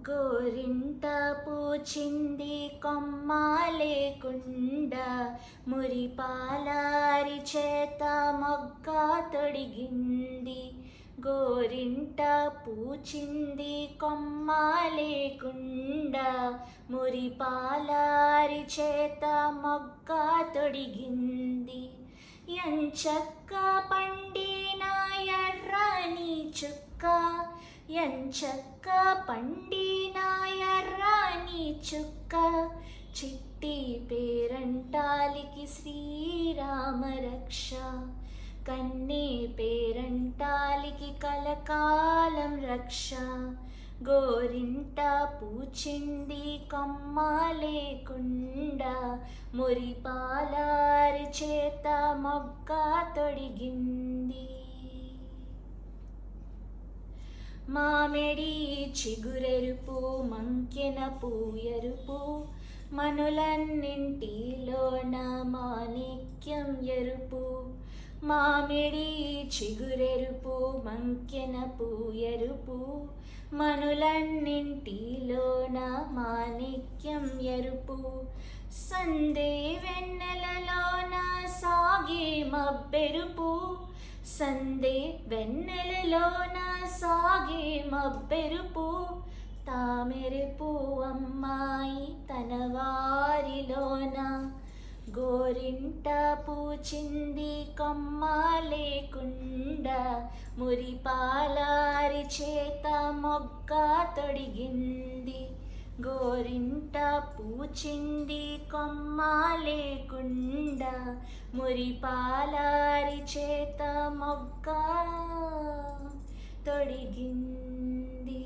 గోరింట పూచింది కొమ్మ లేకుండా, మురిపాలారి చేత మొగ్గ తొడిగింది. గోరింట పూచింది కొమ్మ లేకుండా, మురిపాలారి చేత మొగ్గ తొడిగింది. ఎంచక్క పండిన ఎర్రని చుక్క, ఎంచక్క పండిన ఎర్రని చుక్క, చిట్టి పేరంటాలికి శ్రీరామ రక్ష. కన్నే పేరంటాలికి కలకాలం రక్ష. గోరింట పూచింది కొమ్మ లేకుండా, మురిపాలారి చేత మొగ్గ తొడిగింది. మామిడి చిగురెరుపు మంకెన పూయరుపు, మనులన్నింటిలోన మాణిక్యం ఎరుపు. మామిడి చిగురెరుపు మంకెన పూయరుపు, మనులన్నింటిలోన మాణిక్యం ఎరుపు. సందే వెన్నెలలోన సాగే మబ్బెరుపు, సందే వెన్నెలలోన సాగే మబ్బెరుపు. తామెరుపు అమ్మాయి తన వారిలోన, గోరింట పూచింది కొమ్మ లేకుండా, మురిపాలారి చేత మొగ్గ తొడిగింది. గోరింట పూచింది కొమ్మ లేకుండా, మురిపాలారి చేత మొగ్గ తొడిగింది.